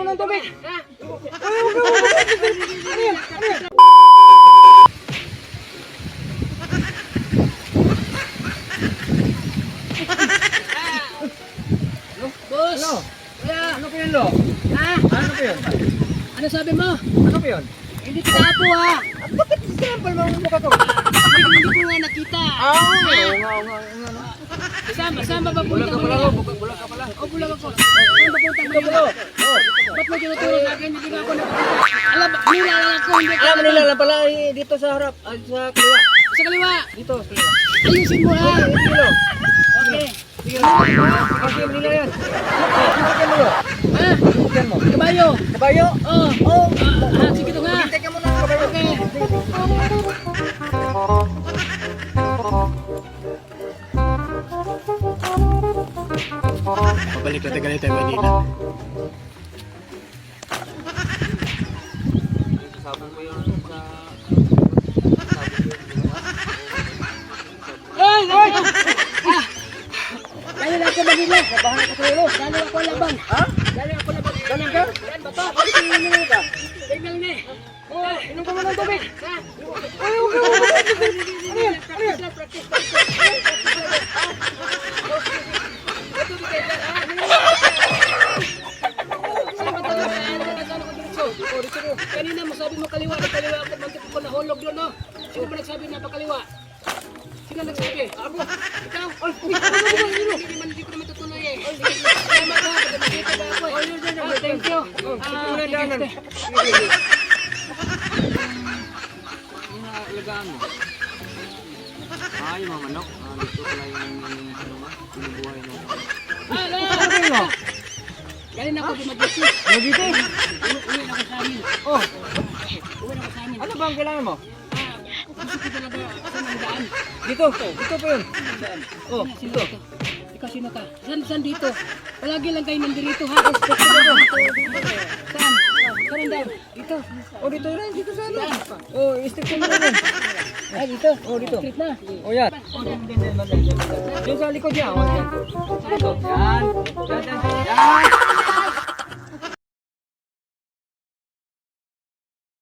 ng tubig. Boss! Ano? Kuya! Ano po yun, Lo? Ha? Ano po yun? Ano sabi mo? Ano po yun? Hindi kita ako ha! Bakit sinampal mo ang mukha ko? Hindi ko nga nakita! Saan ba Bulag ka pupunta mo? pala, Lo. Bulag ka pala. O bulag ako. Saan ba pupunta mo? Bulag. Ba't mo tinuturo sa akin? Hindi ba ako nakita? Alam, nilalang ako. Hindi ka Alam nila lang pala dito sa harap, sa kaliwa. Sa kaliwa. Dito, sa kaliwa. Ayusin mo ha. Sige, Lo. Okay. Sige, Lo. Kasi nila yan. Sige mo, Lo. Ha? Sige mo. Kabayo. Kabayo? Oh. Oo. Sige ito nga. Hintay ka muna ng kabayo. Okay. Pabalik natin ganito yung Manila. Sabon mo yun sa... Ay! Ay! Dali lang ako Manila. Nabahan ako sa ulo. Dali ako labang. Ha? Dali ako labang. Ganun ka? Yan ba to? Bakit ininom ka? Tingnan ni. Oh, inom ka muna ng tubig. Ha? Ay, okay. Ano yan? Ano yan? Practice. Kanina mo sabi mo kaliwa ako mantik ko nahulog doon no. Sino ba nagsabi na pakaliwa? Sino nagsabi? Ako. Ikaw? Hindi ko naman tutuloy eh. Salamat ha. Nakita ba ako eh. Thank you. Alagaan mo. Yung mga manok. Dito pala yung pinubuhay mo. Hello! Ano mo? Galing ako Dumaguete. Magiti? Uwi na ako sa amin. Oh, Uwi na ako sa amin. ano ba ang kailangan mo? Gusto ko talaga saan ang daan. Dito pa yun. Oh, Sino dito. to? Ikaw sino ka? Saan dito? Palagi lang kayo nandito ha? Saan? Saan daw? Dito. Oh, dito yan. Dito sa ano. Oh, stick mo na yan. Ay, dito. Oh, dito. Street na. Oh, yan. Yung sa likod yan. Oh, yan. Dito. Yan. Yan.